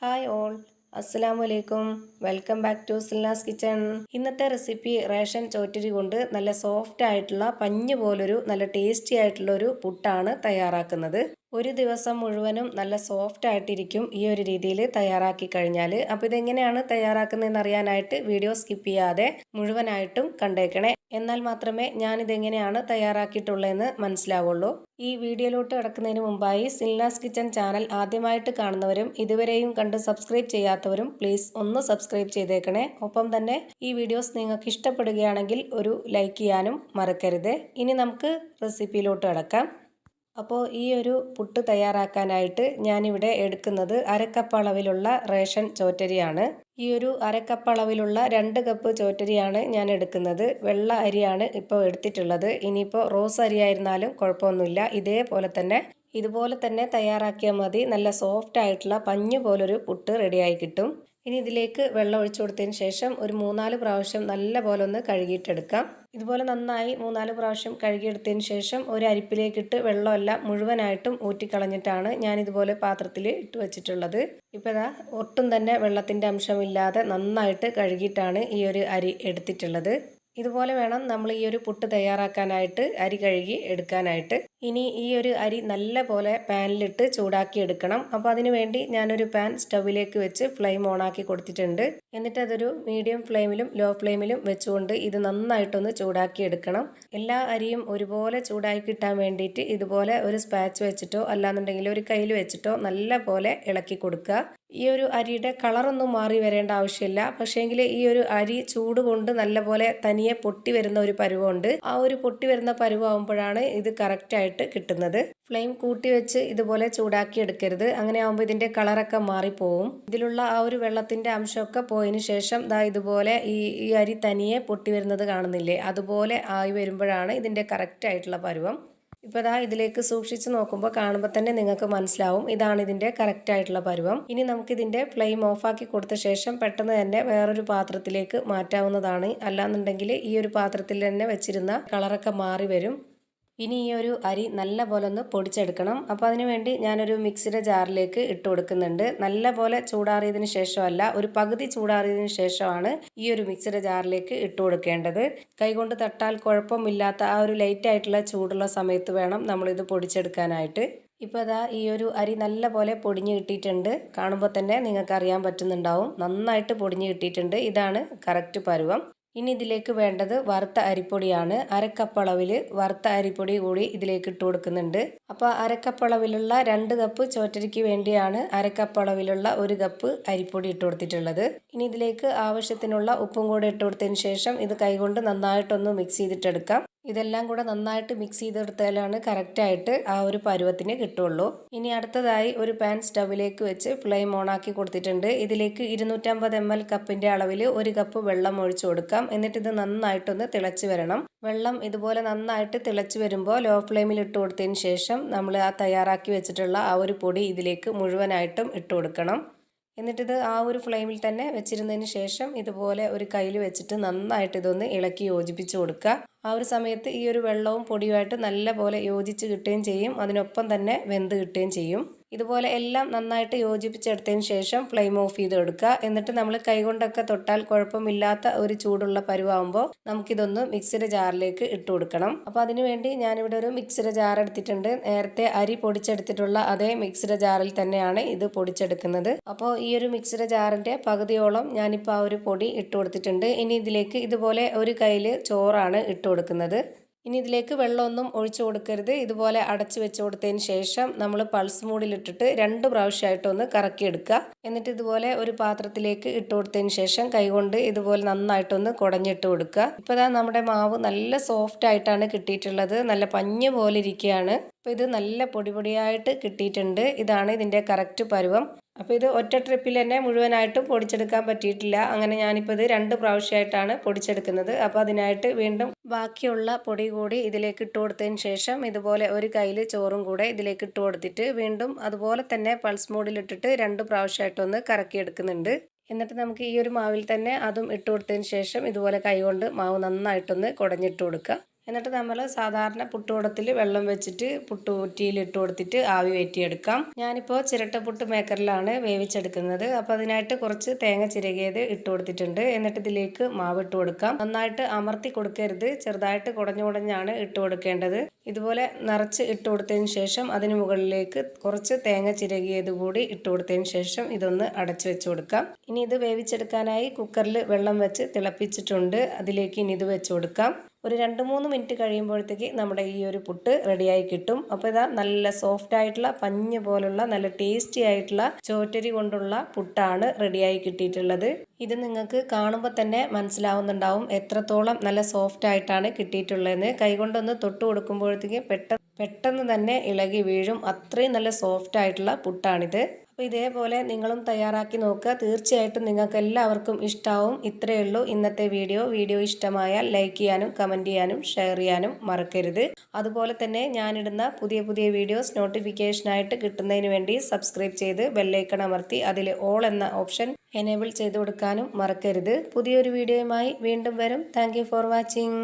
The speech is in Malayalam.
ഹായ് ഓൾ, അസ്സലാമലൈക്കും. Welcome back to Silna's kitchen. ഇന്നത്തെ റെസിപ്പി റേഷൻ ചോറ്റരി കൊണ്ട് നല്ല സോഫ്റ്റ് ആയിട്ടുള്ള പഞ്ഞ് പോലൊരു നല്ല ടേസ്റ്റി ആയിട്ടുള്ള ഒരു പുട്ടാണ് തയ്യാറാക്കുന്നത്. ഒരു ദിവസം മുഴുവനും നല്ല സോഫ്റ്റ് ആയിട്ടിരിക്കും ഈ ഒരു രീതിയിൽ തയ്യാറാക്കി കഴിഞ്ഞാൽ. അപ്പോൾ ഇതെങ്ങനെയാണ് തയ്യാറാക്കുന്നതെന്ന് അറിയാനായിട്ട് വീഡിയോ സ്കിപ്പ് ചെയ്യാതെ മുഴുവനായിട്ടും കണ്ടേക്കണേ. എന്നാൽ മാത്രമേ ഞാനിതെങ്ങനെയാണ് തയ്യാറാക്കിയിട്ടുള്ളതെന്ന് മനസ്സിലാവുള്ളൂ. ഈ വീഡിയോയിലോട്ട് കിടക്കുന്നതിന് മുമ്പായി സിൽനാസ് കിച്ചൺ ചാനൽ ആദ്യമായിട്ട് കാണുന്നവരും ഇതുവരെയും കണ്ട് സബ്സ്ക്രൈബ് ചെയ്യാത്തവരും പ്ലീസ് ഒന്ന് സബ്സ്ക്രൈബ് ചെയ്തേക്കണേ. ഒപ്പം തന്നെ ഈ വീഡിയോസ് നിങ്ങൾക്ക് ഇഷ്ടപ്പെടുകയാണെങ്കിൽ ഒരു ലൈക്ക് ചെയ്യാനും മറക്കരുത്. ഇനി നമുക്ക് റെസിപ്പിയിലോട്ട് കിടക്കാം. അപ്പോൾ ഈ ഒരു പുട്ട് തയ്യാറാക്കാനായിട്ട് ഞാനിവിടെ എടുക്കുന്നത് അരക്കപ്പ് അളവിലുള്ള റേഷൻ ചോറ്റരിയാണ്. ഈ ഒരു അരക്കപ്പ് അളവിലുള്ള 2 കപ്പ് ചോറ്റരിയാണ് ഞാൻ എടുക്കുന്നത്. വെള്ള അരിയാണ് ഇപ്പോൾ എടുത്തിട്ടുള്ളത്. ഇനിയിപ്പോൾ റോസ് അരി ആയിരുന്നാലും കുഴപ്പമൊന്നുമില്ല. ഇതുപോലെ തന്നെ തയ്യാറാക്കിയാൽ മതി. നല്ല സോഫ്റ്റ് ആയിട്ടുള്ള പഞ്ഞ് പോലൊരു പുട്ട് റെഡിയായി കിട്ടും. ഇനി ഇതിലേക്ക് വെള്ളം ഒഴിച്ചു കൊടുത്തതിന് ശേഷം ഒരു 3-4 പ്രാവശ്യം നല്ല പോലെ ഒന്ന് കഴുകിയിട്ടെടുക്കാം. ഇതുപോലെ നന്നായി 3-4 പ്രാവശ്യം കഴുകിയെടുത്തതിന് ശേഷം ഒരു അരിപ്പിലേക്കിട്ട് വെള്ളമെല്ലാം മുഴുവനായിട്ടും ഊറ്റിക്കളഞ്ഞിട്ടാണ് ഞാൻ ഇതുപോലെ പാത്രത്തിൽ ഇട്ട് വെച്ചിട്ടുള്ളത്. ഇപ്പോൾ ഇതാ ഒട്ടും തന്നെ വെള്ളത്തിൻ്റെ അംശമില്ലാതെ നന്നായിട്ട് കഴുകിയിട്ടാണ് ഈ ഒരു അരി എടുത്തിട്ടുള്ളത്. ഇതുപോലെ വേണം നമ്മൾ ഈ ഒരു പുട്ട് തയ്യാറാക്കാനായിട്ട് അരി കഴുകി എടുക്കാനായിട്ട്. ഇനി ഈ ഒരു അരി നല്ല പോലെ പാനിലിട്ട് ചൂടാക്കി എടുക്കണം. അപ്പോൾ അതിനു വേണ്ടി ഞാനൊരു പാൻ സ്റ്റൗവിലേക്ക് വെച്ച് ഫ്ലെയിം ഓണാക്കി കൊടുത്തിട്ടുണ്ട്. എന്നിട്ട് അതൊരു മീഡിയം ഫ്ലെയിമിലും ലോ ഫ്ലെയിമിലും വെച്ചുകൊണ്ട് ഇത് നന്നായിട്ടൊന്ന് ചൂടാക്കി എടുക്കണം. എല്ലാ അരിയും ഒരുപോലെ ചൂടാക്കി കിട്ടാൻ വേണ്ടിയിട്ട് ഇതുപോലെ ഒരു സ്പാച്ച് വെച്ചിട്ടോ അല്ലാന്നുണ്ടെങ്കിൽ ഒരു കയ്യിൽ വെച്ചിട്ടോ നല്ല പോലെ ഇളക്കി കൊടുക്കുക. ഈ ഒരു അരിയുടെ കളറൊന്നും മാറി വരേണ്ട ആവശ്യമില്ല. പക്ഷേങ്കിൽ ഈ ഒരു അരി ചൂട് കൊണ്ട് നല്ലപോലെ തനിയെ പൊട്ടി വരുന്ന ഒരു പരുവമുണ്ട്. ആ ഒരു പൊട്ടി വരുന്ന പരുവാകുമ്പോഴാണ് ഇത് കറക്റ്റായിട്ട് കിട്ടുന്നത്. ഫ്ലെയിം കൂട്ടി വെച്ച് ഇതുപോലെ ചൂടാക്കി എടുക്കരുത്. അങ്ങനെ ആകുമ്പോൾ ഇതിൻ്റെ കളറൊക്കെ മാറിപ്പോവും. ഇതിലുള്ള ആ ഒരു വെള്ളത്തിൻ്റെ അംശമൊക്കെ പോയതിന് ശേഷം ഇതുപോലെ ഈ അരി തനിയെ പൊട്ടി വരുന്നത് കാണുന്നില്ലേ, അതുപോലെ ആയി വരുമ്പോഴാണ് ഇതിൻ്റെ കറക്റ്റായിട്ടുള്ള പരുവം. ഇപ്പോൾ ഇതിലേക്ക് സൂക്ഷിച്ച് നോക്കുമ്പോൾ കാണുമ്പോൾ തന്നെ നിങ്ങൾക്ക് മനസ്സിലാവും ഇതാണ് ഇതിൻ്റെ കറക്റ്റായിട്ടുള്ള പരുവം. ഇനി നമുക്കിതിൻ്റെ ഫ്ലെയിം ഓഫാക്കി കൊടുത്ത ശേഷം പെട്ടെന്ന് തന്നെ വേറൊരു പാത്രത്തിലേക്ക് മാറ്റാവുന്നതാണ്. അല്ലാന്നുണ്ടെങ്കിൽ ഈ ഒരു പാത്രത്തിൽ തന്നെ വെച്ചിരുന്ന കളറൊക്കെ മാറി വരും. ഇനി ഈ ഒരു അരി നല്ല പോലെ ഒന്ന് പൊടിച്ചെടുക്കണം. അപ്പോൾ അതിന് വേണ്ടി ഞാനൊരു മിക്സിയുടെ ജാറിലേക്ക് ഇട്ട് കൊടുക്കുന്നുണ്ട്. നല്ല പോലെ ചൂടാറിയതിന് ശേഷമല്ല, ഒരു പകുതി ചൂടാറിയതിന് ശേഷമാണ് ഈ ഒരു മിക്സിയുടെ ജാറിലേക്ക് ഇട്ട് കൊടുക്കേണ്ടത്. കൈകൊണ്ട് തട്ടാൽ കുഴപ്പമില്ലാത്ത ആ ഒരു ലൈറ്റ് ആയിട്ടുള്ള ചൂടുള്ള സമയത്ത് വേണം നമ്മളിത് പൊടിച്ചെടുക്കാനായിട്ട്. ഇപ്പോൾ ഈ ഒരു അരി നല്ല പോലെ പൊടിഞ്ഞ് കിട്ടിയിട്ടുണ്ട്. കാണുമ്പോൾ തന്നെ നിങ്ങൾക്ക് അറിയാൻ പറ്റുന്നുണ്ടാവും, നന്നായിട്ട് പൊടിഞ്ഞ് കിട്ടിയിട്ടുണ്ട്. ഇതാണ് കറക്റ്റ് പരുവം. ഇനി ഇതിലേക്ക് വേണ്ടത് വറുത്ത അരിപ്പൊടിയാണ്. അരക്കപ്പ് അളവിൽ വറുത്ത അരിപ്പൊടി കൂടി ഇതിലേക്ക് ഇട്ട് കൊടുക്കുന്നുണ്ട്. അപ്പോൾ അരക്കപ്പ് അളവിലുള്ള 2 കപ്പ് ചോറ്റരിക്ക് വേണ്ടിയാണ് അരക്കപ്പ് അളവിലുള്ള 1 കപ്പ് അരിപ്പൊടി ഇട്ട് കൊടുത്തിട്ടുള്ളത്. ഇനി ഇതിലേക്ക് ആവശ്യത്തിനുള്ള ഉപ്പും കൂടെ ഇട്ട് കൊടുത്തതിന് ശേഷം ഇത് കൈകൊണ്ട് നന്നായിട്ടൊന്ന് മിക്സ് ചെയ്തിട്ടെടുക്കാം. ഇതെല്ലാം കൂടെ നന്നായിട്ട് മിക്സ് ചെയ്തെടുത്താലാണ് കറക്റ്റായിട്ട് ആ ഒരു പരുവത്തിന് കിട്ടുള്ളൂ. ഇനി അടുത്തതായി ഒരു പാൻ സ്റ്റൗവിലേക്ക് വെച്ച് ഫ്ലെയിം ഓണാക്കി കൊടുത്തിട്ടുണ്ട്. ഇതിലേക്ക് 250 ml കപ്പിൻ്റെ അളവിൽ 1 കപ്പ് വെള്ളം ഒഴിച്ചു കൊടുക്കാം. എന്നിട്ട് ഇത് നന്നായിട്ടൊന്ന് തിളച്ച് വരണം. വെള്ളം ഇതുപോലെ നന്നായിട്ട് തിളച്ച് വരുമ്പോൾ ലോ ഫ്ലെയിമിൽ ഇട്ട് കൊടുത്തതിന് ശേഷം നമ്മൾ തയ്യാറാക്കി വെച്ചിട്ടുള്ള ആ ഒരു പൊടി ഇതിലേക്ക് മുഴുവനായിട്ടും ഇട്ട് കൊടുക്കണം. എന്നിട്ടിത് ആ ഒരു ഫ്ലെയിമിൽ തന്നെ വെച്ചിരുന്നതിന് ശേഷം ഇതുപോലെ ഒരു കയ്യിൽ വെച്ചിട്ട് നന്നായിട്ട് ഇതൊന്ന് ഇളക്കി യോജിപ്പിച്ച് കൊടുക്കുക. ആ ഒരു സമയത്ത് ഈ ഒരു വെള്ളവും പൊടിയുമായിട്ട് നല്ല പോലെ യോജിച്ച് കിട്ടുകയും ചെയ്യും. അതിനൊപ്പം തന്നെ വെന്ത് കിട്ടുകയും ചെയ്യും. ഇതുപോലെ എല്ലാം നന്നായിട്ട് യോജിപ്പിച്ചെടുത്തതിന് ശേഷം ഫ്ലെയിം ഓഫ് ചെയ്ത് എടുക്കുക. എന്നിട്ട് നമ്മൾ കൈകൊണ്ടൊക്കെ തൊട്ടാൽ കുഴപ്പമില്ലാത്ത ഒരു ചൂടുള്ള പരുവാകുമ്പോൾ നമുക്കിതൊന്ന് മിക്സിയുടെ ജാറിലേക്ക് ഇട്ട് കൊടുക്കണം. അപ്പോൾ അതിനുവേണ്ടി ഞാനിവിടെ ഒരു മിക്സിയുടെ ജാർ എടുത്തിട്ടുണ്ട്. നേരത്തെ അരി പൊടിച്ചെടുത്തിട്ടുള്ള അതേ മിക്സിയുടെ ജാറിൽ തന്നെയാണ് ഇത് പൊടിച്ചെടുക്കുന്നത്. അപ്പോൾ ഈ ഒരു മിക്സിയുടെ ജാറിൻ്റെ പകുതിയോളം ഞാനിപ്പോൾ ആ ഒരു പൊടി ഇട്ട് കൊടുത്തിട്ടുണ്ട്. ഇനി ഇതിലേക്ക് ഇതുപോലെ ഒരു കയ്യിൽ ചോറാണ് ഇട്ട് കൊടുക്കുന്നത്. ഇനി ഇതിലേക്ക് വെള്ളമൊന്നും ഒഴിച്ചു കൊടുക്കരുത്. ഇതുപോലെ അടച്ചു വെച്ച് കൊടുത്തതിന് ശേഷം നമ്മൾ പൾസ് മൂഡിലിട്ടിട്ട് 2 പ്രാവശ്യമായിട്ടൊന്ന് കറക്കിയെടുക്കുക. എന്നിട്ട് ഇതുപോലെ ഒരു പാത്രത്തിലേക്ക് ഇട്ട് കൊടുത്തതിന് ശേഷം കൈകൊണ്ട് ഇതുപോലെ നന്നായിട്ടൊന്ന് കുടഞ്ഞിട്ട് കൊടുക്കുക. ഇപ്പോൾ നമ്മുടെ മാവ് നല്ല സോഫ്റ്റ് ആയിട്ടാണ് കിട്ടിയിട്ടുള്ളത്. നല്ല പഞ്ഞ് പോലെ ഇരിക്കുകയാണ്. അപ്പോൾ ഇത് നല്ല പൊടിയായിട്ട് കിട്ടിയിട്ടുണ്ട്. ഇതാണ് ഇതിൻ്റെ കറക്റ്റ് പരുവം. അപ്പോൾ ഇത് ഒറ്റ ട്രിപ്പിൽ തന്നെ മുഴുവനായിട്ടും പൊടിച്ചെടുക്കാൻ പറ്റിയിട്ടില്ല. അങ്ങനെ ഞാനിപ്പോൾ ഇത് 2 പ്രാവശ്യമായിട്ടാണ് പൊടിച്ചെടുക്കുന്നത്. അപ്പോൾ അതിനായിട്ട് വീണ്ടും ബാക്കിയുള്ള പൊടി കൂടി ഇതിലേക്ക് ഇട്ട് കൊടുത്തതിന് ശേഷം ഇതുപോലെ ഒരു കയ്യിൽ ചോറും കൂടെ ഇതിലേക്ക് ഇട്ട് കൊടുത്തിട്ട് വീണ്ടും അതുപോലെ തന്നെ പൾസ് മോഡിലിട്ടിട്ട് 2 പ്രാവശ്യമായിട്ടൊന്ന് കറക്കിയെടുക്കുന്നുണ്ട്. എന്നിട്ട് നമുക്ക് ഈ ഒരു മാവിൽ തന്നെ അതും ഇട്ട് കൊടുത്തതിന് ശേഷം ഇതുപോലെ കൈകൊണ്ട് മാവ് നന്നായിട്ടൊന്ന് കുടഞ്ഞിട്ട് കൊടുക്കുക. എന്നിട്ട് നമ്മൾ സാധാരണ പുട്ടുകുടത്തിൽ വെള്ളം വെച്ചിട്ട് പുട്ടുകുറ്റിയിൽ ഇട്ട് കൊടുത്തിട്ട് ആവി കയറ്റിയെടുക്കാം. ഞാനിപ്പോൾ ചിരട്ടപ്പുട്ട് മേക്കറിലാണ് വേവിച്ചെടുക്കുന്നത്. അപ്പോൾ അതിനായിട്ട് കുറച്ച് തേങ്ങ ചിരകിയത് ഇട്ട് കൊടുത്തിട്ടുണ്ട്. എന്നിട്ട് ഇതിലേക്ക് മാവ് ഇട്ട് കൊടുക്കാം. നന്നായിട്ട് അമർത്തി കൊടുക്കരുത്, ചെറുതായിട്ട് കുടഞ്ഞാണ് ഇട്ട് കൊടുക്കേണ്ടത്. ഇതുപോലെ നിറച്ച് ഇട്ട് കൊടുത്തതിന് ശേഷം അതിന് മുകളിലേക്ക് കുറച്ച് തേങ്ങ ചിരകിയത് കൂടി ഇട്ട് കൊടുത്തതിന് ശേഷം ഇതൊന്ന് അടച്ചു വെച്ച് കൊടുക്കാം. ഇനി ഇത് വേവിച്ചെടുക്കാനായി കുക്കറിൽ വെള്ളം വെച്ച് തിളപ്പിച്ചിട്ടുണ്ട്. അതിലേക്ക് ഇനി ഇത് വെച്ച് കൊടുക്കാം. ഒരു 2-3 മിനിറ്റ് കഴിയുമ്പോഴത്തേക്ക് നമ്മുടെ ഈ ഒരു പുട്ട് റെഡിയായി കിട്ടും. അപ്പോൾ ഇതാ നല്ല സോഫ്റ്റ് ആയിട്ടുള്ള പഞ്ഞ് പോലുള്ള നല്ല ടേസ്റ്റി ആയിട്ടുള്ള ചോറ്റരി കൊണ്ടുള്ള പുട്ടാണ് റെഡിയായി കിട്ടിയിട്ടുള്ളത്. ഇത് നിങ്ങൾക്ക് കാണുമ്പോൾ തന്നെ മനസ്സിലാവുന്നുണ്ടാവും എത്രത്തോളം നല്ല സോഫ്റ്റ് ആയിട്ടാണ് കിട്ടിയിട്ടുള്ളതെന്ന്. കൈകൊണ്ടൊന്ന് തൊട്ട് കൊടുക്കുമ്പോഴത്തേക്ക് പെട്ടെന്ന് തന്നെ ഇളകി വീഴും. അത്രയും നല്ല സോഫ്റ്റ് ആയിട്ടുള്ള പുട്ടാണിത്. അപ്പോൾ ഇതേപോലെ നിങ്ങളും തയ്യാറാക്കി നോക്കുക. തീർച്ചയായിട്ടും നിങ്ങൾക്ക് എല്ലാവർക്കും ഇഷ്ടമാവും. ഇത്രയേ ഉള്ളൂ ഇന്നത്തെ വീഡിയോ ഇഷ്ടമായാൽ ലൈക്ക് ചെയ്യാനും കമൻറ്റ് ചെയ്യാനും ഷെയർ ചെയ്യാനും മറക്കരുത്. അതുപോലെ തന്നെ ഞാനിടുന്ന പുതിയ വീഡിയോസ് നോട്ടിഫിക്കേഷനായിട്ട് കിട്ടുന്നതിന് വേണ്ടി സബ്സ്ക്രൈബ് ചെയ്ത് ബെല്ലൈക്കൺ അമർത്തി അതിൽ ഓൾ എന്ന ഓപ്ഷൻ എനേബിൾ ചെയ്ത് കൊടുക്കാനും മറക്കരുത്. പുതിയൊരു വീഡിയോയുമായി വീണ്ടും വരും. Thank you for watching.